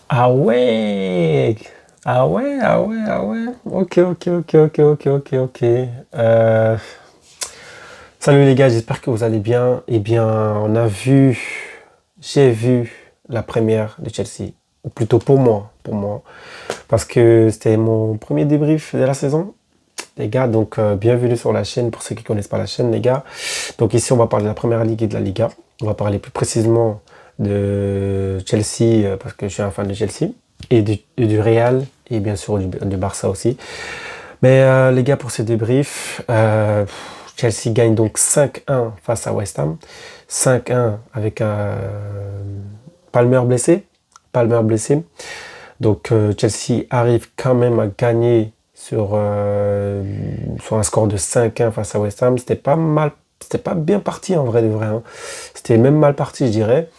Ah ouais! Ah ouais, ah ouais, ah ouais. Ok, ok, ok, ok, ok, ok, ok. Euh, Salut les gars, j'espère que vous allez bien. Eh bien, j'ai vu la première de Chelsea. Ou plutôt pour moi. Parce que c'était mon premier débrief de la saison. Les gars, donc bienvenue sur la chaîne pour ceux qui connaissent pas la chaîne, les gars. Donc ici, on va parler de la première ligue et de la Liga. On va parler plus précisément de Chelsea, parce que je suis un fan de Chelsea, et du Real, et bien sûr du Barça aussi. Mais les gars, pour ce débrief, Chelsea gagne donc 5-1 face à West Ham. 5-1 avec un Palmer blessé. Palmer blessé. Donc Chelsea arrive quand même à gagner sur un score de 5-1 face à West Ham. C'était pas mal, c'était pas bien parti en vrai de vrai, hein. C'était même mal parti, je dirais,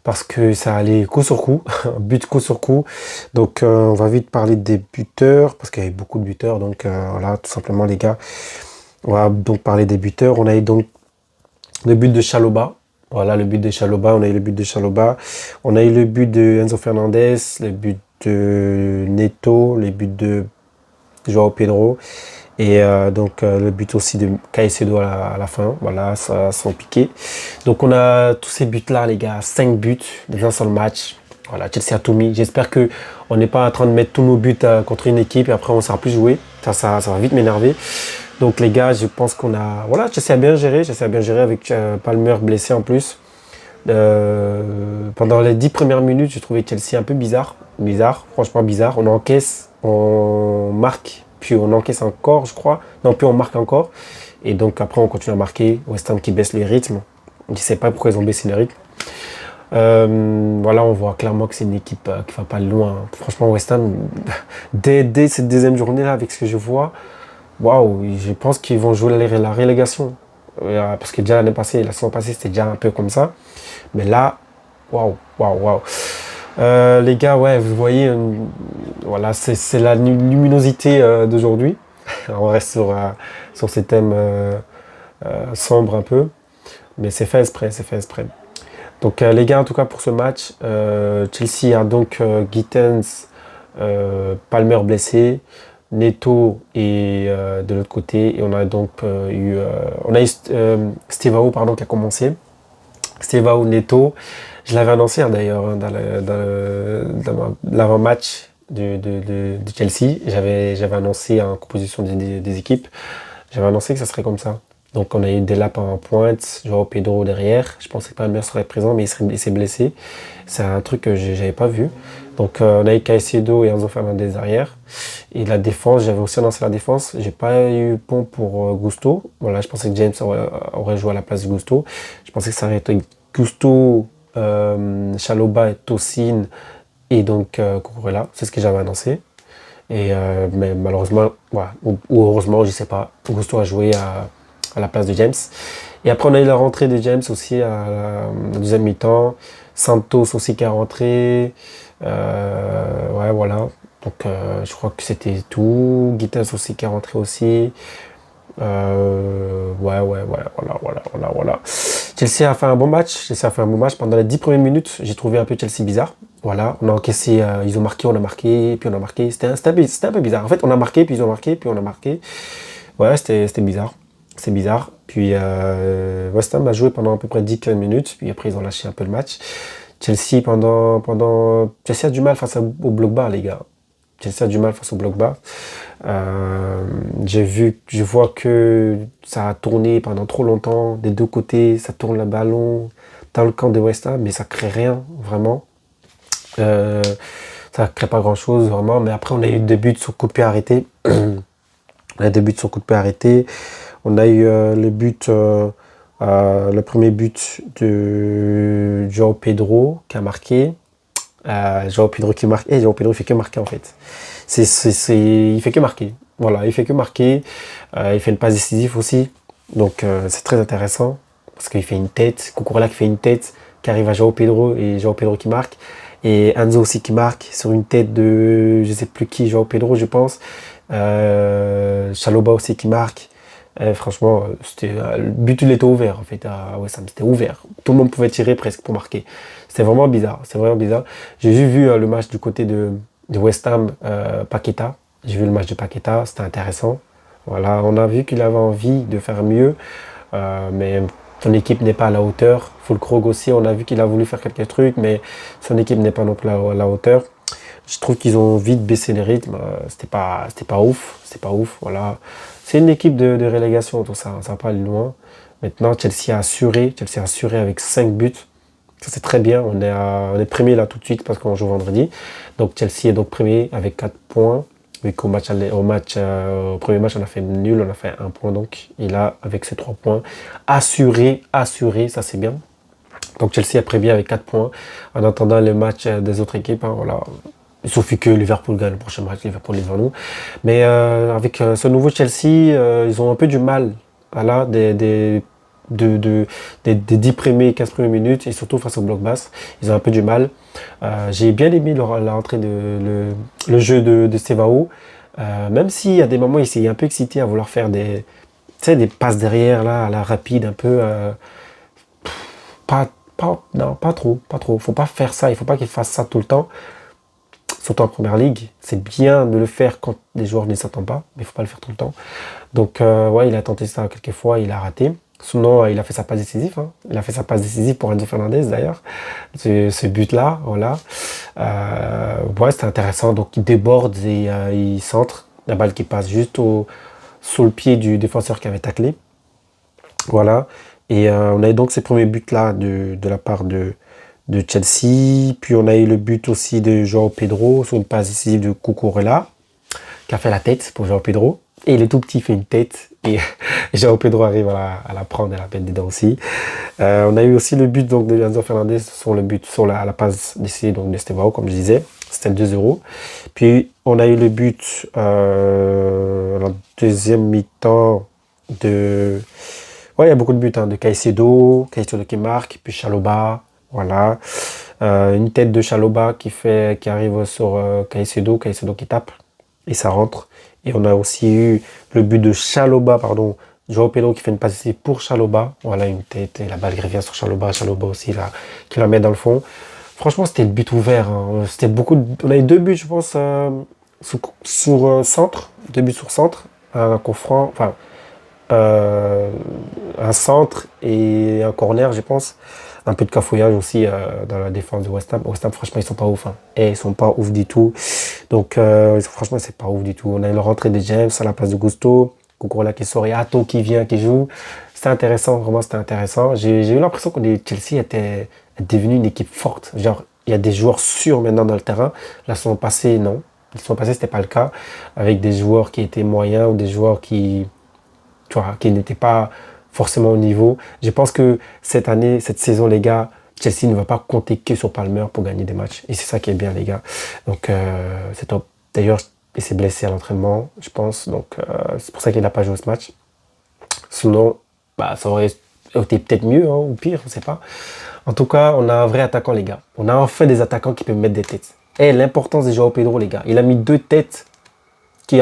parce que ça allait coup sur coup, but coup sur coup. Donc on va vite parler des buteurs, parce qu'il y avait beaucoup de buteurs. Donc voilà, tout simplement les gars, on va donc parler des buteurs. On a eu donc le but de Chalobah. Voilà, le but de Chalobah. On a eu le but de Chalobah. On a eu le but de Enzo Fernandez, le but de Neto, le but de Joao Pedro. Et le but aussi de Caicedo à la fin. Voilà, ça sans piqué. Donc on a tous ces buts-là, les gars. 5 buts dans un seul match. Voilà, Chelsea a tout mis. J'espère que on n'est pas en train de mettre tous nos buts contre une équipe et après on ne saura plus jouer. Ça va vite m'énerver. Donc les gars, je pense qu'on a... Voilà, Chelsea a bien géré. Chelsea a bien géré avec Palmer blessé en plus. Pendant les 10 premières minutes, j'ai trouvé Chelsea un peu bizarre. Bizarre, franchement bizarre. On encaisse, on marque, puis on encaisse encore, je crois. Non, puis on marque encore. Et donc après, on continue à marquer. West Ham qui baisse les rythmes. Je ne sais pas pourquoi ils ont baissé les rythmes. Voilà, on voit clairement que c'est une équipe qui va pas loin. Franchement, West Ham, dès cette deuxième journée-là, avec ce que je vois, waouh, je pense qu'ils vont jouer la relégation. Parce que déjà l'année passée, la saison passée, c'était déjà un peu comme ça. Mais là, waouh, waouh, waouh. Les gars, ouais, vous voyez, voilà, c'est la luminosité d'aujourd'hui. On reste sur ces thèmes sombres un peu. Mais c'est fait exprès, c'est fait exprès. Donc les gars, en tout cas pour ce match, Chelsea a donc Gittens, Palmer blessé, Neto et de l'autre côté, et on a donc Stevao pardon qui a commencé. Stevao, Neto, je l'avais annoncé hein, d'ailleurs hein, dans l'avant-match de Chelsea. J'avais annoncé en composition des équipes, j'avais annoncé que ça serait comme ça. Donc on a eu Delap en pointe, Joao Pedro derrière. Je pensais que Palmer serait présent, mais il s'est blessé. C'est un truc que j'avais pas vu. Donc on a eu Caicedo et Enzo Fernandez derrière. Et la défense, j'avais aussi annoncé la défense. J'ai pas eu pont pour Gusto. Voilà, je pensais que James aurait joué à la place de Gusto. Je pensais que ça aurait été Gusto, Chalobah et Tosin et donc Cucurella. C'est ce que j'avais annoncé. Mais malheureusement, voilà, ou heureusement, je sais pas, Gusto a joué à la place de James. Et après, on a eu la rentrée de James aussi à la deuxième mi-temps. Santos aussi qui a rentré. Ouais, voilà. Donc, je crois que c'était tout. Gittens aussi qui est rentré aussi. Ouais, voilà. Chelsea a fait un bon match. Chelsea a fait un bon match. Pendant les 10 premières minutes, j'ai trouvé un peu Chelsea bizarre. Voilà, on a encaissé, ils ont marqué, on a marqué, puis on a marqué. C'était un peu bizarre. En fait, on a marqué, puis ils ont marqué, puis on a marqué. Ouais, c'était bizarre. C'est bizarre. Puis West Ham a joué pendant à peu près 10-15 minutes, puis après ils ont lâché un peu le match. Chelsea a du mal face au bloc bas, les gars. Chelsea a du mal face au bloc bas. Je vois que ça a tourné pendant trop longtemps, des deux côtés, ça tourne le ballon dans le camp de West Ham, mais ça crée rien, vraiment. Euh, Ça crée pas grand chose, vraiment. Mais après, on a eu deux buts sur coup de pied arrêté. On a deux buts sur coup de pied arrêté. On a eu le premier but de Joao Pedro qui a marqué. Joao Pedro qui marque. Joao Pedro il fait que marquer en fait. Il fait que marquer. Voilà, il fait que marquer. Il fait une passe décisive aussi. Donc c'est très intéressant parce qu'il fait une tête. Cucurella qui fait une tête qui arrive à Joao Pedro et Joao Pedro qui marque. Et Enzo aussi qui marque sur une tête de je sais plus qui, Joao Pedro je pense. Chalobah aussi qui marque. Franchement, le but il était ouvert en fait à West Ham, c'était ouvert. Tout le monde pouvait tirer presque pour marquer. C'était vraiment bizarre, c'est vraiment bizarre. J'ai juste vu le match du côté de West Ham, Paqueta. J'ai vu le match de Paqueta, c'était intéressant. Voilà, on a vu qu'il avait envie de faire mieux, mais son équipe n'est pas à la hauteur. Fulkrug aussi, on a vu qu'il a voulu faire quelques trucs, mais son équipe n'est pas non plus à la hauteur. Je trouve qu'ils ont vite baissé les rythmes. C'était pas ouf. C'était pas ouf. Voilà. C'est une équipe de relégation, tout ça. Ça va pas aller loin. Maintenant, Chelsea a assuré. Chelsea a assuré avec 5 buts. Ça, c'est très bien. On est premier là tout de suite parce qu'on joue vendredi. Donc, Chelsea est donc premier avec 4 points. Vu qu'au au premier match, on a fait nul. On a fait 1 point. Donc, et là, avec ces 3 points, assuré. Ça, c'est bien. Donc, Chelsea est premier avec 4 points. En attendant les matchs des autres équipes, hein, voilà. Il suffit que Liverpool gagne le prochain match, Liverpool est devant nous. Mais avec ce nouveau Chelsea, ils ont un peu du mal. Voilà, des 10 premiers, 15 premières minutes, et surtout face au bloc basse, ils ont un peu du mal. J'ai bien aimé l'entrée le jeu de Stevao. Même s'il à des moments, il s'est un peu excité à vouloir faire des passes derrière, là, à la rapide, un peu. Non, pas trop, pas trop. Faut pas faire ça, il faut pas qu'il fasse ça tout le temps. Surtout en première ligue, c'est bien de le faire quand les joueurs ne s'attendent pas, mais il ne faut pas le faire tout le temps. Donc, ouais, il a tenté ça quelques fois, il a raté. Sinon, il a fait sa passe décisive. Hein. Il a fait sa passe décisive pour Enzo Fernandez, d'ailleurs. Ce but-là, voilà. Ouais, c'était intéressant. Donc, il déborde et il centre. La balle qui passe juste sous le pied du défenseur qui avait taclé. Voilà. Et on a eu donc ces premiers buts-là de la part de Chelsea. Puis on a eu le but aussi de João Pedro sur une passe décisive de Cucurella qui a fait la tête pour João Pedro. Et le tout petit fait une tête et João Pedro arrive à la prendre et à la mettre dedans aussi. On a eu aussi le but donc, de Enzo Fernandez sur la passe décisive donc, de Estevao, comme je disais. C'était le 2-0. Puis on a eu le but en deuxième mi-temps de... Ouais, il y a beaucoup de buts, hein, de Caicedo qui marque, puis Chalobah. Voilà, une tête de Chalobah qui arrive sur Caicedo qui tape et ça rentre. Et on a aussi eu le but de Chalobah, João Pedro qui fait une passe ici pour Chalobah. Voilà, une tête et la balle revient sur Chalobah aussi là, qui la met dans le fond. Franchement, c'était le but ouvert. Hein. On a eu 2 buts, je pense, sur centre, 2 buts sur centre, un coup franc, enfin un centre et un corner, je pense. Un peu de cafouillage aussi dans la défense de West Ham. West Ham, franchement, ils sont pas ouf. Hein. Et ils sont pas ouf du tout. Donc, franchement, c'est pas ouf du tout. On a eu la rentrée de James à la place de Gusto. Cucurella qui sort et Hato qui vient, qui joue. C'était intéressant, vraiment, c'était intéressant. J'ai eu l'impression que Chelsea est devenu une équipe forte. Genre, il y a des joueurs sûrs maintenant dans le terrain. La saison passée, non. La saison passée, c'était pas le cas. Avec des joueurs qui étaient moyens ou des joueurs qui n'étaient pas forcément au niveau. Je pense que cette saison, les gars, Chelsea ne va pas compter que sur Palmer pour gagner des matchs. Et c'est ça qui est bien, les gars. Donc, c'est top. D'ailleurs, il s'est blessé à l'entraînement, je pense. Donc, c'est pour ça qu'il n'a pas joué ce match. Sinon, ça aurait été peut-être mieux, hein, ou pire, on ne sait pas. En tout cas, on a un vrai attaquant, les gars. On a enfin des attaquants qui peuvent mettre des têtes. Et l'importance de João Pedro, les gars. Il a mis 2 têtes qui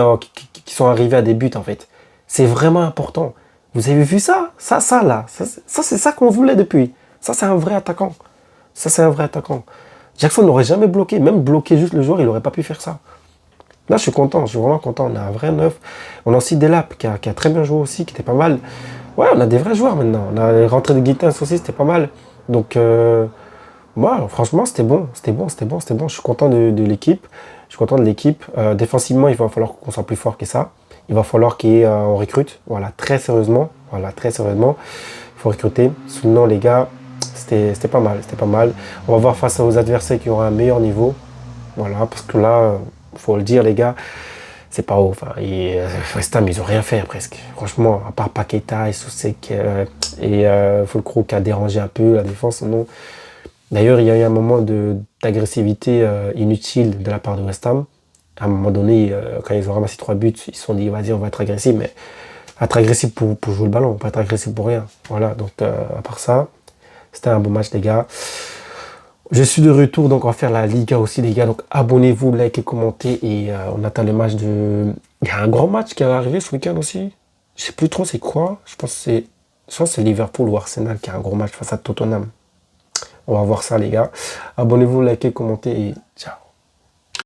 sont arrivées à des buts, en fait. C'est vraiment important. Vous avez vu ça? Ça, là. Ça, c'est ça qu'on voulait depuis. Ça, c'est un vrai attaquant. Jackson n'aurait jamais bloqué. Même bloqué juste le joueur, il n'aurait pas pu faire ça. Là, je suis content. Je suis vraiment content. On a un vrai neuf. On a aussi Delap qui a très bien joué aussi, qui était pas mal. Ouais, on a des vrais joueurs maintenant. On a les rentrées de Guitens aussi, c'était pas mal. Donc, franchement, c'était bon. Je suis content de l'équipe. Défensivement, il va falloir qu'on soit plus fort que ça. Il va falloir qu'on recrute, très sérieusement. Il faut recruter. Sinon, les gars, c'était pas mal. On va voir face aux adversaires qui auront un meilleur niveau. Voilà, parce que là, il faut le dire, les gars, c'est pas ouf. Hein. West Ham, ils ont rien fait presque. Franchement, à part Paqueta et Soucek et Fulkrug qui a dérangé un peu la défense. Non. D'ailleurs, il y a eu un moment d'agressivité inutile de la part de West Ham. À un moment donné, quand ils ont ramassé 3 buts, ils se sont dit, vas-y, on va être agressif, mais être agressif pour jouer le ballon, pas être agressif pour rien. Voilà, donc à part ça, c'était un bon match, les gars. Je suis de retour, donc on va faire la Liga aussi, les gars. Donc abonnez-vous, likez, commentez, et on attend le match de... Il y a un grand match qui est arrivé ce week-end aussi. Je sais plus trop c'est quoi. Je pense que c'est Liverpool ou Arsenal qui a un gros match face à Tottenham. On va voir ça, les gars. Abonnez-vous, likez, commentez et ciao.